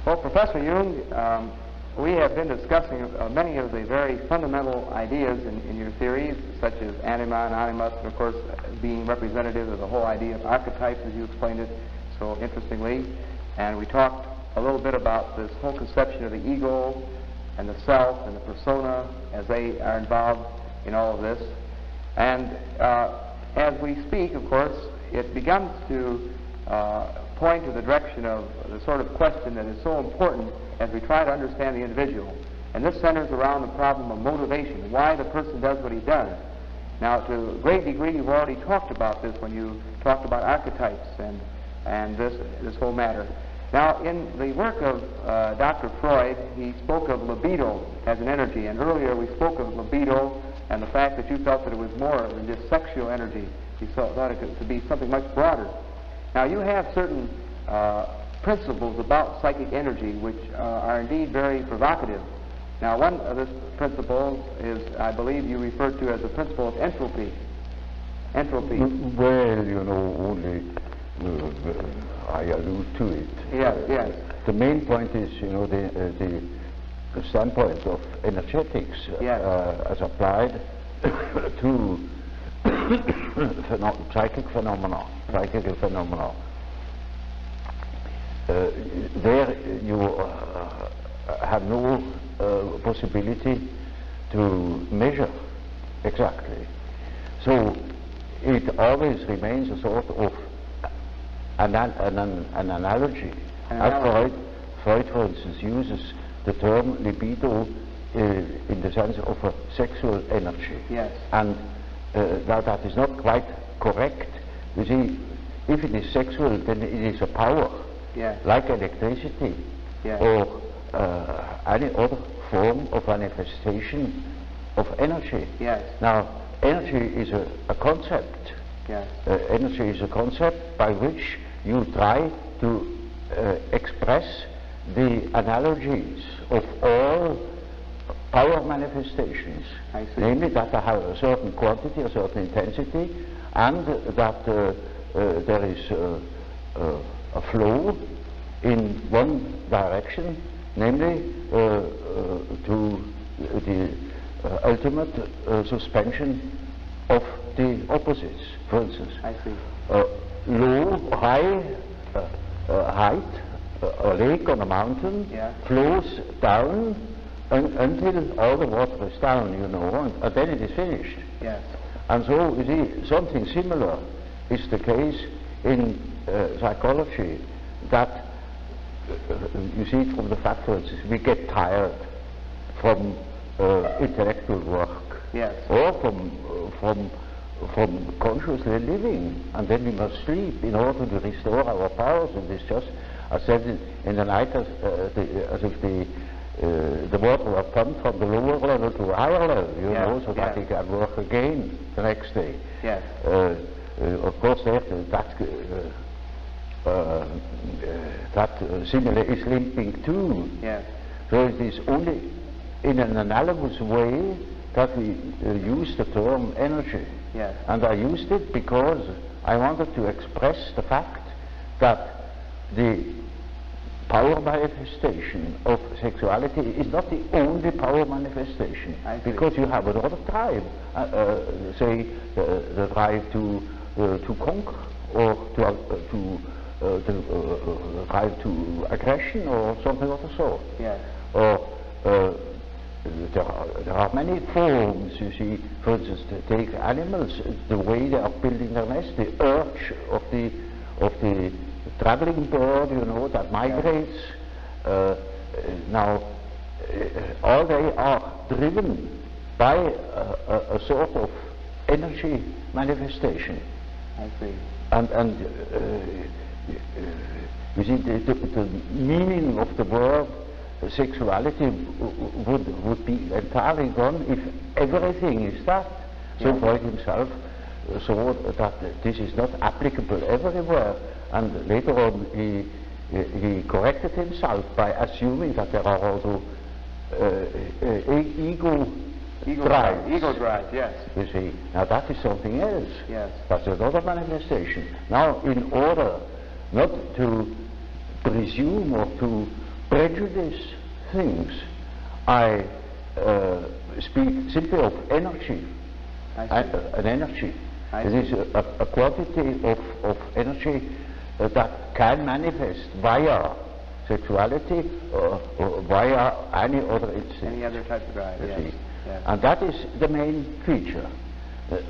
Well, Professor Jung, we have been discussing many of the very fundamental ideas in your theories, such as anima and animus, and of course being representative of the whole idea of archetypes, as you explained it so interestingly. And we talked a little bit about this whole conception of the ego and the self and the persona as they are involved in all of this. And as we speak, of course, it begins to point to the direction of the sort of question that is so important as we try to understand the individual. And this centers around the problem of motivation, why the person does what he does. Now, to a great degree, you've already talked about this when you talked about archetypes and this whole matter. Now, in the work of Dr. Freud, he spoke of libido as an energy, and earlier we spoke of libido and the fact that you felt that it was more than just sexual energy. You thought it could be something much broader. Now, you have certain principles about psychic energy which are indeed very provocative. Now, one of this principle is, I believe you referred to as the principle of entropy. Entropy. Well, you know, only I allude to it. Yes, yes. The main point is, you know, the standpoint of energetics as applied to psychical phenomena. There you have no possibility to measure exactly. So it always remains a sort of an analogy. As Freud, for instance, uses the term libido in the sense of a sexual energy. Yes. And now that is not quite correct. You see, if it is sexual, then it is a power, like electricity, or any other form of manifestation of energy. Yes. Now, energy is a concept. Yes. Energy is a concept by which you try to express the analogies of all power manifestations, namely that they have a certain quantity, a certain intensity, and that there is a flow in one direction, namely to the ultimate suspension of the opposites. For instance, low, high height, a lake on a mountain flows down until all the water is down, you know, and then it is finished. Yes. And so, you see, something similar is the case in psychology, that you see it from the fact, for instance, we get tired from intellectual work, or from consciously living, and then we must sleep in order to restore our powers. And it's just, as said in the night, as if the water was pumped from the lower level to a higher level, you know, so that he can work again the next day. Yes. Of course, that simile is limping too. Yes. So it is only in an analogous way that we use the term energy. Yes. And I used it because I wanted to express the fact that the power manifestation of sexuality is not the only power manifestation, because you have another drive, say the drive to conquer, or to drive to aggression, or something of the sort. Yes. Or there are many forms, you see. For instance, to take animals, the way they are building their nest, the urge of the traveling bird, you know, that migrates. Now, all they are driven by a sort of energy manifestation. I see. And you see, the meaning of the word sexuality would be entirely gone if everything is that. So Freud himself saw that this is not applicable everywhere, and later on he corrected himself by assuming that there are also ego drives. Ego drives, yes. You see, now that is something else. Yes. That's another manifestation. Now, in order not to presume or to prejudice things. I speak simply of energy. An energy. It is a quantity of energy that can manifest via sexuality or via any other instinct. Any other type of drive, yes. Yes. And that is the main feature,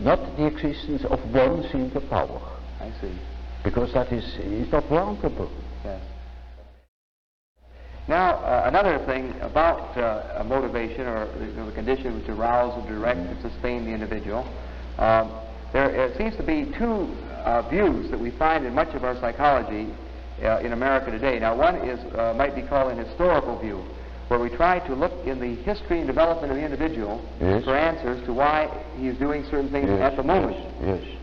not the existence of one single power. I see. Because that is not warrantable. Yes. Now, another thing about motivation, or the condition which arouse or direct and sustain the individual, there seems to be two views that we find in much of our psychology in America today. Now, one is might be called an historical view, where we try to look in the history and development of the individual for answers to why he is doing certain things at the moment.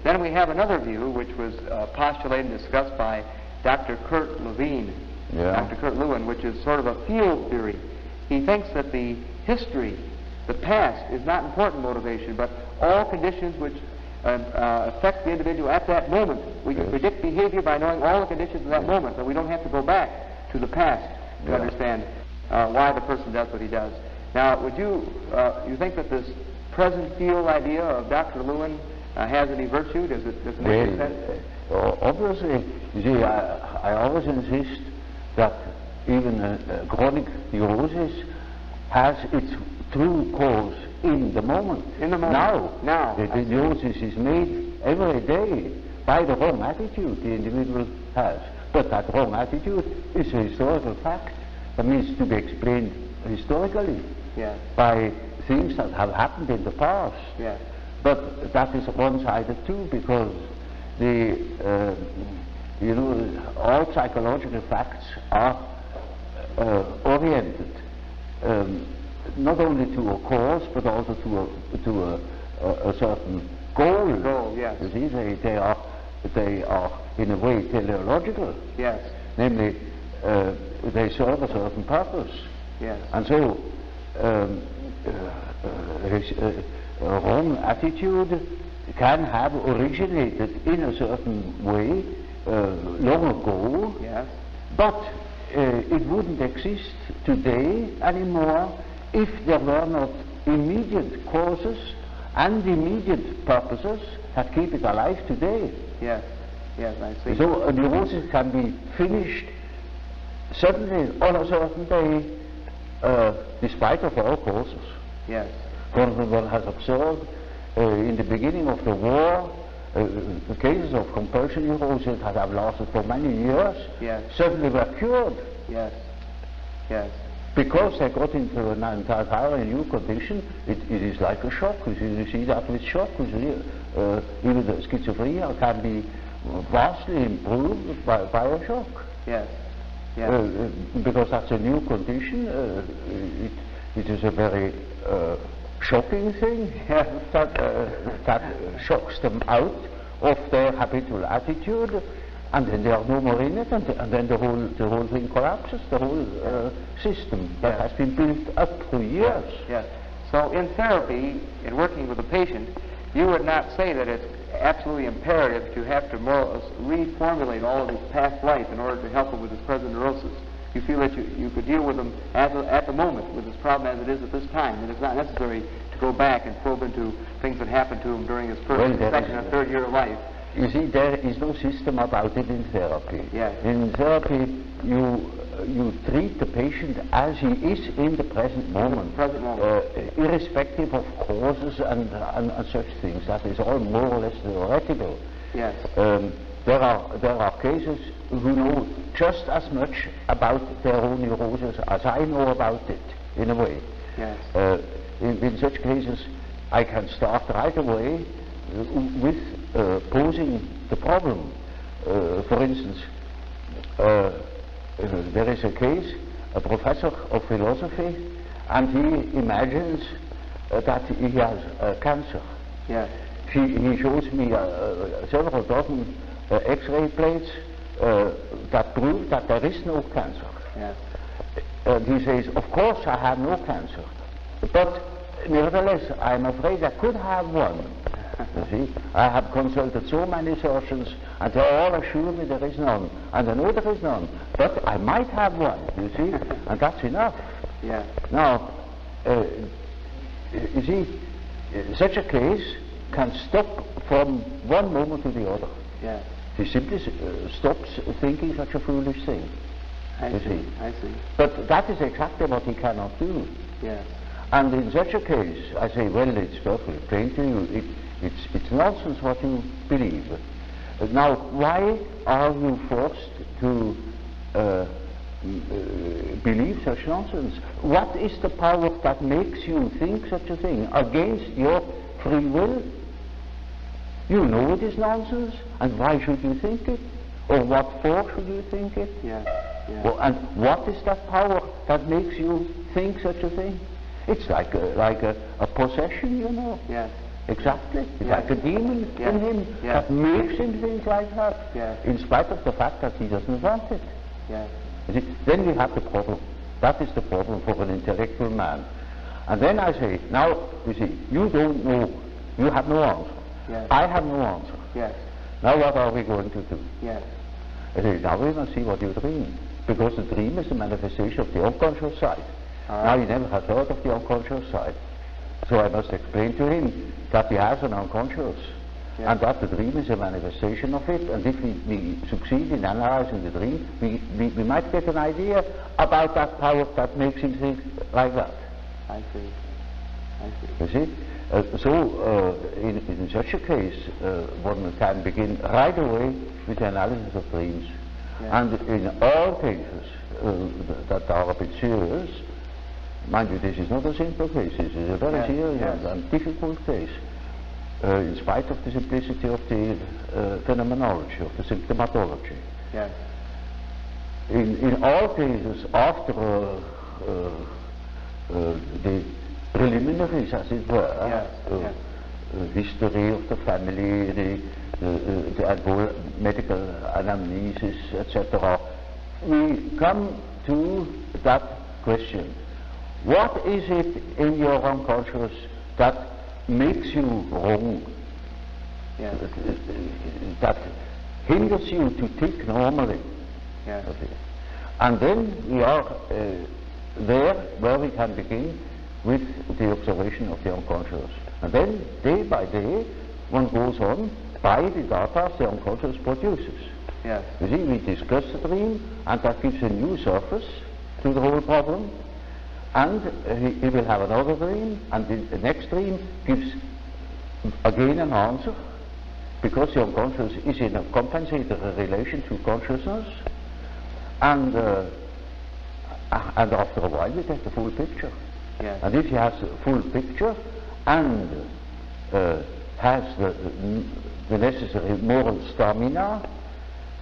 Then we have another view, which was postulated and discussed by Dr. Kurt Lewin, Dr. Kurt Lewin, which is sort of a field theory. He thinks that the history, the past, is not important motivation, but all conditions which affect the individual at that moment. We can predict behavior by knowing all the conditions of that moment, but we don't have to go back to the past to understand why the person does what he does. Now, would you think that this present field idea of Dr. Lewin has any virtue? Does it make sense? Obviously, you see, I always insist that even chronic neurosis has its true cause in the moment. In the moment. Now. The neurosis is made every day by the wrong attitude the individual has. But that wrong attitude is a historical fact that needs to be explained historically by things that have happened in the past. But that is one-sided too, because the all psychological facts are oriented not only to a cause but also to a certain goal. You see, they are in a way teleological. Namely, they serve a certain purpose. And so wrong attitude can have originated in a certain way long ago, but it wouldn't exist today anymore if there were not immediate causes and immediate purposes that keep it alive today. Yes, I see. So a neurosis can be finished suddenly on a certain day, despite of all causes. For instance, one has observed in the beginning of the war, the cases of compulsion neurosis that have lasted for many years suddenly were cured. Because they got into an entirely new condition. It is like a shock. You see that with shock. Even the schizophrenia can be vastly improved by a shock. Because that's a new condition. It is a very shocking thing that shocks them out of their habitual attitude, and then they are no more in it, and then the whole thing collapses, the whole system that has been built up for years. So in therapy, in working with a patient, you would not say that it's absolutely imperative to have to more or less reformulate all of his past life in order to help him with his present neurosis. You feel that you could deal with him at the moment with his problem as it is at this time, and it's not necessary to go back and probe into things that happened to him during his first, second, and third year of life. You see, there is no system about it in therapy. In therapy, you treat the patient as he is in the present moment, irrespective of causes and such things. That is all more or less theoretical. There are cases who know just as much about their own neurosis as I know about it, in a way. In such cases, I can start right away with posing the problem. For instance, there is a case, a professor of philosophy, and he imagines that he has cancer. He shows me several dozen X-ray plates that prove that there is no cancer. He says, of course I have no cancer, but nevertheless I'm afraid I could have one. You see, I have consulted so many surgeons, and they all assure me there is none, and I know there is none, but I might have one, you see, and that's enough. Yeah. Now, you see, such a case can stop from one moment to the other. Yeah. He simply stops thinking such a foolish thing. I see. I see. But that is exactly what he cannot do. Yes. And in such a case, I say, well, it's perfectly plain to you. It's nonsense what you believe. Now, why are you forced to believe such nonsense? What is the power that makes you think such a thing against your free will? You know it is nonsense, and why should you think it? Or what for should you think it? Yeah. Yeah. Well, and what is that power that makes you think such a thing? It's like a possession, you know. Yes. Exactly. It's Yes. like a demon Yes. in him Yes. that makes him think like that, Yes. in spite of the fact that he doesn't want it. Yes. You see, then we have the problem. That is the problem for an intellectual man. And then I say, now, you see, you don't know. You have no answer. Yes. I have no answer. Yes. Now what are we going to do? Yes. I say, now we must see what you dream. Because the dream is a manifestation of the unconscious side. Now he never has heard of the unconscious side. So I must explain to him that he has an unconscious. Yes. And that the dream is a manifestation of it. And if we succeed in analyzing the dream, we might get an idea about that power that makes him think like that. I see. I see. You see? In such a case, one can begin right away with the analysis of dreams. Yes. And in all cases that are a bit serious, mind you, this is not a simple case, this is a very serious and difficult case, in spite of the simplicity of the phenomenology, of the symptomatology. Yes. In all cases, after the preliminaries, as it were, history of the family, the medical anamnesis, etc., we come to that question. What is it in your unconscious that makes you wrong? Yes. That hinders you to think normally? Yes. And then we are there where we can begin with the observation of the unconscious. And then, day by day, one goes on by the data the unconscious produces. Yes. You see, we discuss the dream, and that gives a new surface to the whole problem. And he will have another dream, and the next dream gives again an answer, because the unconscious is in a compensatory relation to consciousness. And after a while, we get the full picture. Yes. And if he has a full picture and has the necessary moral stamina,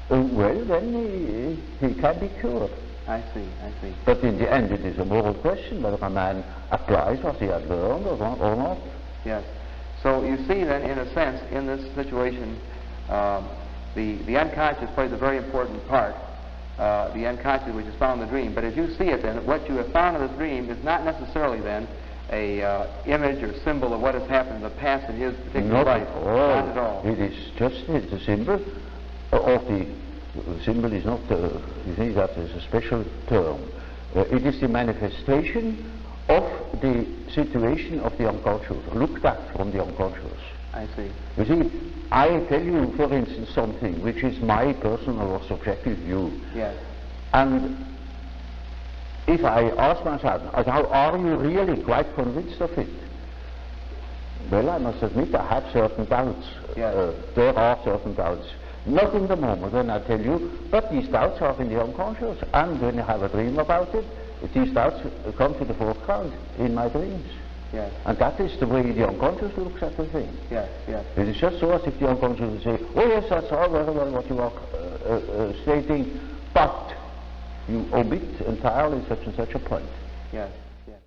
well, then he can be cured. I see, I see. But in the end, it is a moral question whether a man applies what he had learned or not. Yes. So you see then, in a sense, in this situation, the unconscious plays a very important part. The unconscious which is found in the dream. But as you see it then, what you have found in the dream is not necessarily then a image or symbol of what has happened in the past in his particular life. Not at all. It is just the symbol of the symbol is not, you see, that is a special term. It is the manifestation of the situation of the unconscious, looked at from the unconscious. I see. You see, I tell you, for instance, something which is my personal or subjective view. Yes. And if I ask myself, now, are you really quite convinced of it? Well, I must admit I have certain doubts. Yes. There are certain doubts. Not in the moment when I tell you, but these doubts are in the unconscious. And when I have a dream about it, these doubts come to the foreground in my dreams. Yes. And that is the way the unconscious looks at the thing. Yes, yes. It is just so as if the unconscious would say, oh yes, that's all very well what you are stating, but you omit entirely such and such a point. Yes, yes.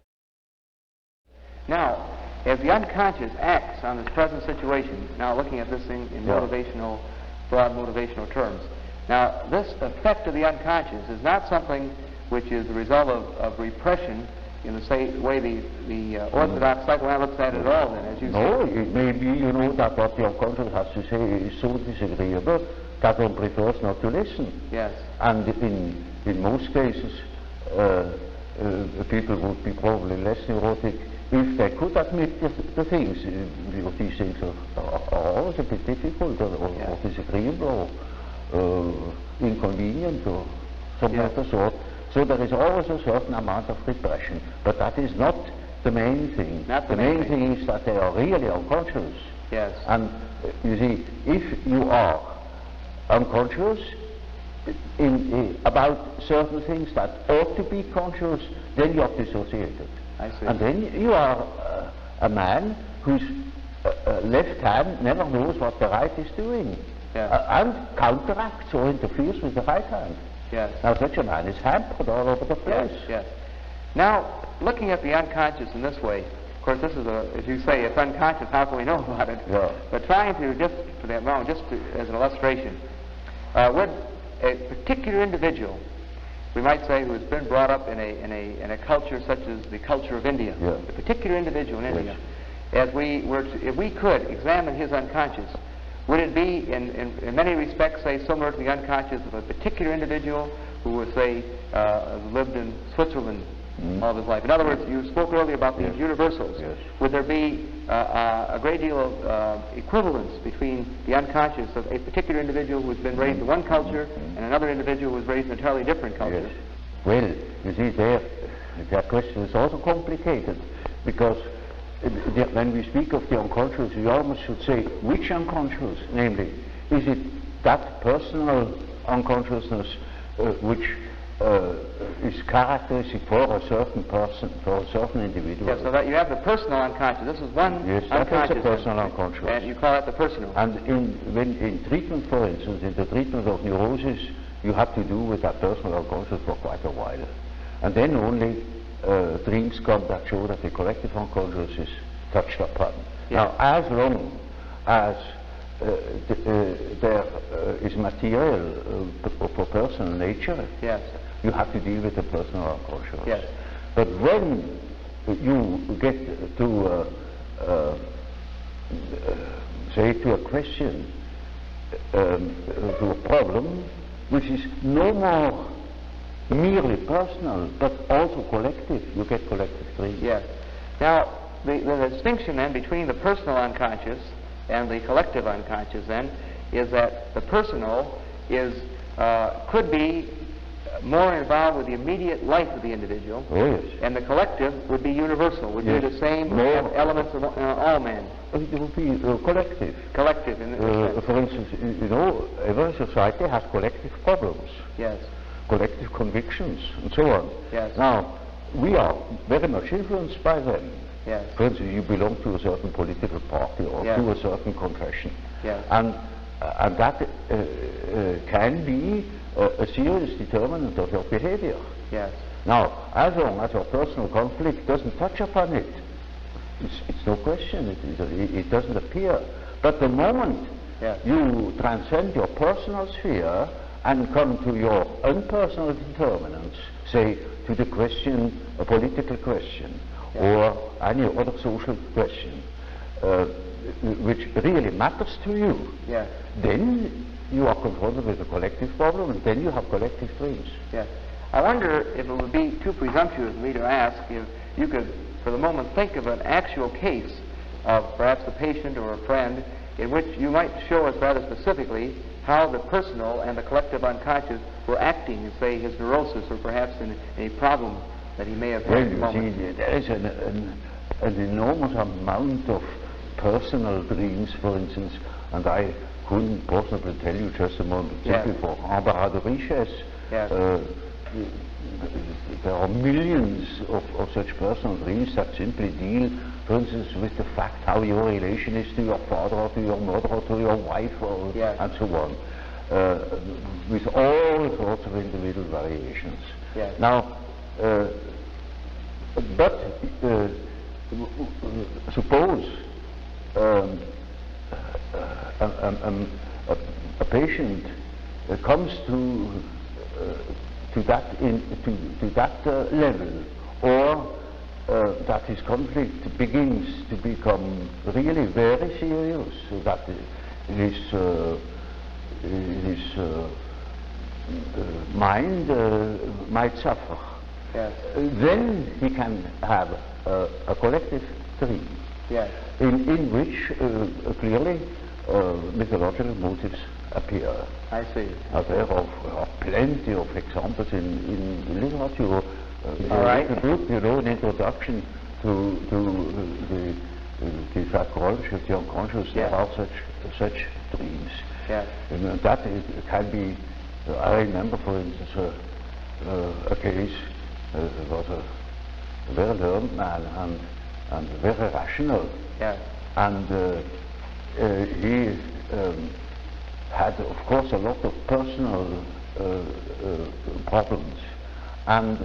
Now, as the unconscious acts on this present situation, now looking at this thing in motivational, broad motivational terms, now this effect of the unconscious is not something which is the result of repression in the same way the orthodox psychoanalyst looks at it at all, then, as you No, say. it may be, you know, that what the unconscious has to say is so disagreeable that one prefers not to listen. Yes. And in most cases, people would be probably less neurotic if they could admit the things. Because these things are always a bit difficult or disagreeable or inconvenient or something of the sort. So there is always a certain amount of repression. But that is not the main thing. Not the main thing is that they are really unconscious. Yes. And you see, if you are unconscious about certain things that ought to be conscious, then you are dissociated. I see. And then you are a man whose left hand never knows what the right is doing, and counteracts or interferes with the right hand. Yes. Now such a man is hampered all over the place. Yes, yes. Now, looking at the unconscious in this way, of course this is as you say, it's unconscious, how can we know about it? Yeah. But trying to, just for that moment, as an illustration, would a particular individual, we might say, who has been brought up in a culture such as the culture of India, a particular individual in India, if we could examine his unconscious, would it be, in many respects, say, similar to the unconscious of a particular individual who was, say, lived in Switzerland all of his life? In other words, you spoke earlier about these universals. Yes. Would there be a great deal of equivalence between the unconscious of a particular individual who has been raised in one culture and another individual who was raised in an entirely different culture? Yes. Well, you see, their question is also complicated, because when we speak of the unconscious, we almost should say which unconscious, namely, is it that personal unconsciousness which is characteristic for a certain person, for a certain individual. Yes, so that you have the personal unconscious. This is one unconscious. Yes, that is a personal unconscious. And you call it the personal. And in treatment, for instance, in the treatment of neurosis, you have to do with that personal unconscious for quite a while. And then only dreams come that show that the collective unconscious is touched upon. Yes. Now, as long as there is material for personal nature, yes, you have to deal with the personal unconscious. Yes. But when you get to, say, to a question, to a problem, which is no more merely personal, but also collective, you get collective dreams. Yes. Now, the distinction then between the personal unconscious and the collective unconscious then is that the personal could be more involved with the immediate life of the individual, and the collective would be universal, would be the same elements of all men. It would be collective. Collective. For instance, you know, every society has collective problems. Yes. Collective convictions, and so on. Yes. Now, we are very much influenced by them. Yes. For instance, you belong to a certain political party or to a certain confession. Yes. And that can be a serious determinant of your behavior. Yes. Now, as long as your personal conflict doesn't touch upon it, it's no question, it doesn't appear. But the moment you transcend your personal sphere and come to your unpersonal determinants, say to the question, a political question, or any other social question, which really matters to you, then you are confronted with a collective problem, and then you have collective dreams. Yes. I wonder if it would be too presumptuous of me to ask if you could, for the moment, think of an actual case of perhaps a patient or a friend in which you might show us rather specifically how the personal and the collective unconscious were acting in, say, his neurosis, or perhaps in a problem that he may have had at the moment. See, there is an enormous amount of personal dreams, for instance, and I couldn't possibly tell you just a moment, simply for embarras de richesse. There are millions of such personal dreams that simply deal, for instance, with the fact how your relation is to your father or to your mother or to your wife and so on, with all sorts of individual variations. Yes. Now, but suppose a patient comes to that level, or that his conflict begins to become really very serious, so that his mind might suffer. Yes. Then he can have a collective dream, Yes. in which clearly mythological motives appear. I see. There are plenty of examples in literature. All right. The book, an introduction to the psychology of the unconscious. Yes. There are such dreams. Yes. And that can be. I remember, for instance, a case. There was a very learned man and very rational. Yes. And he had, of course, a lot of personal problems, and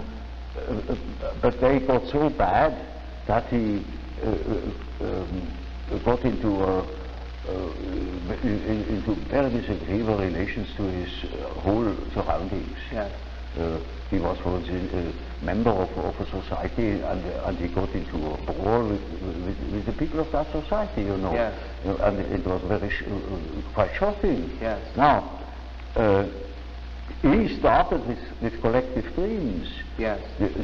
but they got so bad that he got into very disagreeable relations to his whole surroundings. Yes. He was once a member of a society, and he got into a brawl with the people of that society, Yes. And it was very quite shocking. Yes. Now, he started with collective dreams. Yes.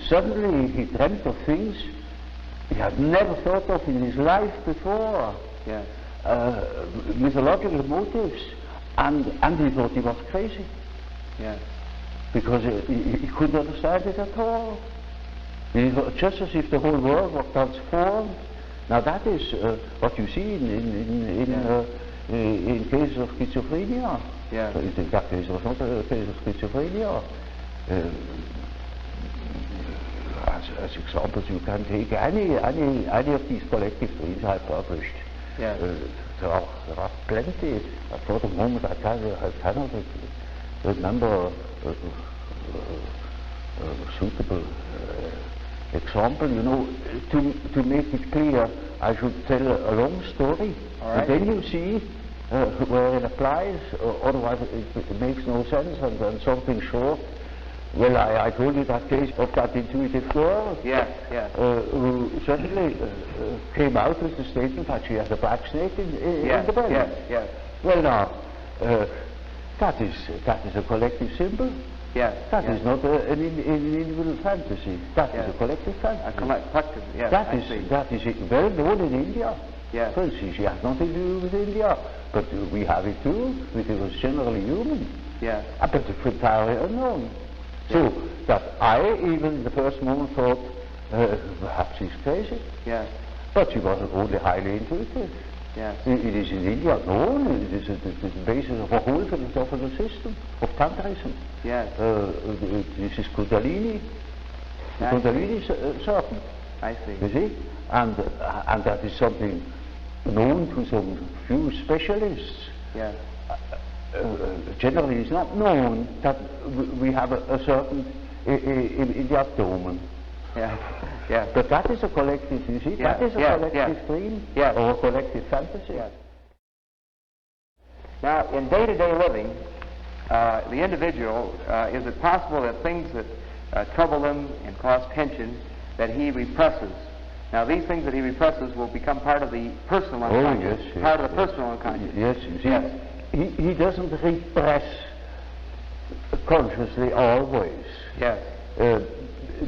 Suddenly he dreamt of things he had never thought of in his life before. Yes. Mythological motives, and he thought he was crazy. Yes. Because he couldn't understand it at all. It was just as if the whole world was transformed. Now that is what you see in cases of schizophrenia. Yes. In that case, it was not a case of schizophrenia. As examples, you can take any of these collective dreams I published. Yes. There are plenty. For the moment, I cannot remember suitable example. To make it clear, I should tell a long story. All right. And then you see where it applies. Otherwise, it makes no sense. And something short. Well, I told you that case of that intuitive girl. Yes. Yes. Who suddenly came out with the statement that she had a black snake in the belly. Yes. Yes. Well, now. That is a collective symbol. Yes. That yes. is not an individual fantasy. That is a collective fantasy. A collective. Yes. That is well known in India. Yes. For instance, it has nothing to do with India, but we have it too, because it was generally human. Yes. But it's entirely unknown. Yes. So that I even in the first moment thought perhaps he's crazy. Yes. But she was only highly intuitive. Yes. It is in India known. It is the basis of a whole philosophical system of Tantrism. Yes. This is Kundalini. The Kundalini serpent. I see. You see, and that is something known to some few specialists. Yes. Generally, it's not known that we have a serpent in the abdomen. Yeah. Yeah. But that is a collective, you see, Yeah. that is a Yeah. collective Yeah. dream Yeah. or a collective fantasy. Yes. Now, in day-to-day living, the individual, is it possible that things that trouble him and cause tension that he represses? Now, these things that he represses will become part of the personal unconscious. Oh, yes, part of the yes. personal unconscious. Yes, you see, Yes. he doesn't repress consciously always. Yes.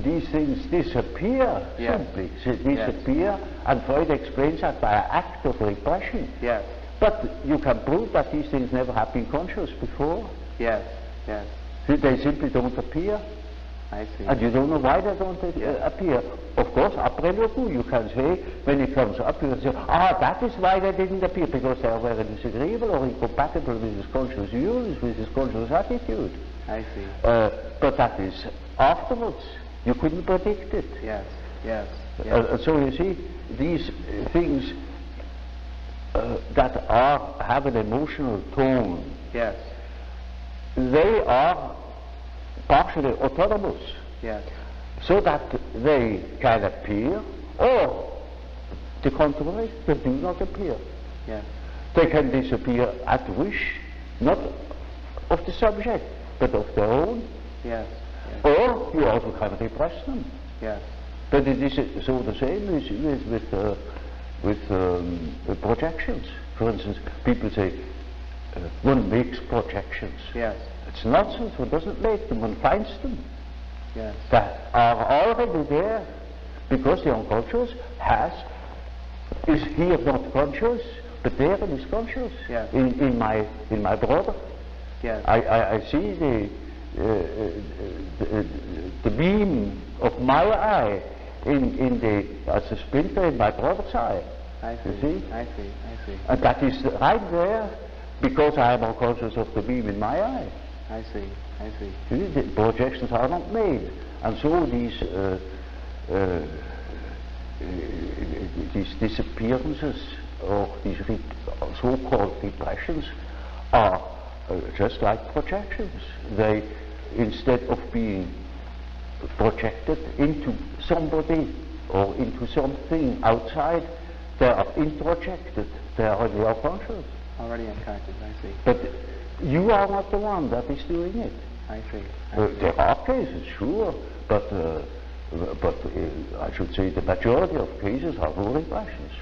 These things disappear Yes. simply. They disappear, and Freud explains that by an act of repression. Yes. But you can prove that these things never have been conscious before. Yes. Yes. They simply don't appear. I see. And you don't know why they don't Yes. appear. Of course, après le coup, you can say, when it comes up, you can say, that is why they didn't appear, because they are very disagreeable or incompatible with his conscious views, with his conscious attitude. I see. But that is afterwards. You couldn't predict it. Yes. Yes. Yes. So you see, these things that have an emotional tone, Yes. they are partially autonomous, Yes. so that they can appear, or the contrary, they do not appear. Yes. They can disappear at wish, not of the subject, but of their own. Yes. Yes. Or you also can repress them. Yes. But it is so the same with projections. For instance, people say one makes projections. Yes. It's nonsense. One doesn't make them. One finds them. Yes. That are already there, because the unconscious is here not conscious, but there it is conscious. Yes. In my brother. Yes. I see the beam of my eye as a splinter in my brother's eye. I see. You see? I see. And that is right there because I am unconscious of the beam in my eye. I see. You see, the projections are not made, and so these disappearances or these so-called repressions are just like projections. They, instead of being projected into somebody or into something outside, they are introjected. They are already unconscious. Already unconscious, I see. But you are not the one that is doing it. I see. There are cases, sure, but I should say the majority of cases are no repressions.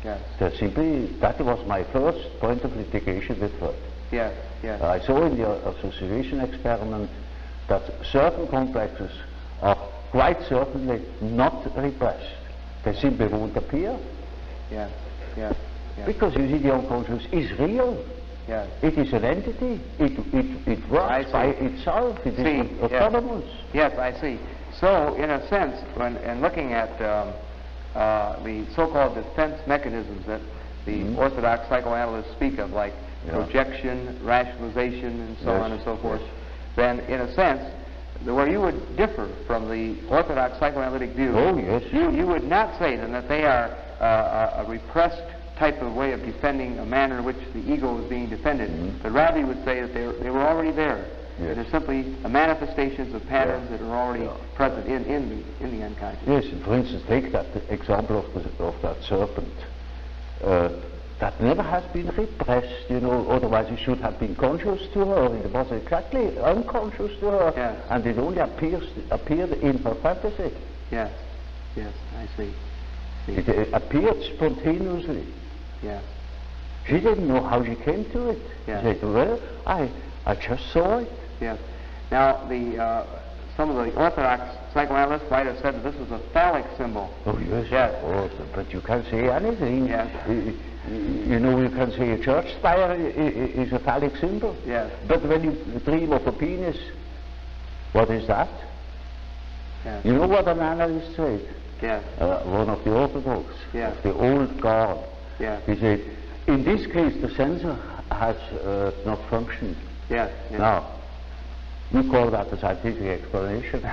Yes. That was my first point of litigation with Freud. Yes. I saw in the association experiment that certain complexes are quite certainly not repressed. They simply won't appear. Yes. Because you see, the unconscious is real. Yes. It is an entity. It works by itself. It is autonomous. Yes, I see. So, in a sense, in looking at the so-called defense mechanisms that the orthodox psychoanalysts speak of, like projection, rationalization, and so on and so forth, then, in a sense, where you would differ from the orthodox psychoanalytic view, you would not say then that they are a repressed type of way of defending a manner in which the ego is being defended, but rather you would say that they were already there. Yes. They're simply manifestations of patterns that are already present in the unconscious. Yes, for instance, take that example of that serpent. That never has been repressed, otherwise it should have been conscious to her. It was exactly unconscious to her, and it only appeared in her fantasy. Yes, I see. It appeared spontaneously. Yeah. She didn't know how she came to it. Yeah. She said, well, I just saw it. Yes. Now, some of the orthodox psychoanalysts might have said that this was a phallic symbol. Oh, yes, of course. But you can't say anything. Yes. You can say a church spire is a phallic symbol. Yes. But when you dream of a penis, what is that? Yes. You know what an analyst said? Yes. One of the orthodox, of the old guard. Yes. He said, in this case, the sensor has not functioned. Yes. Now, you call that a scientific explanation.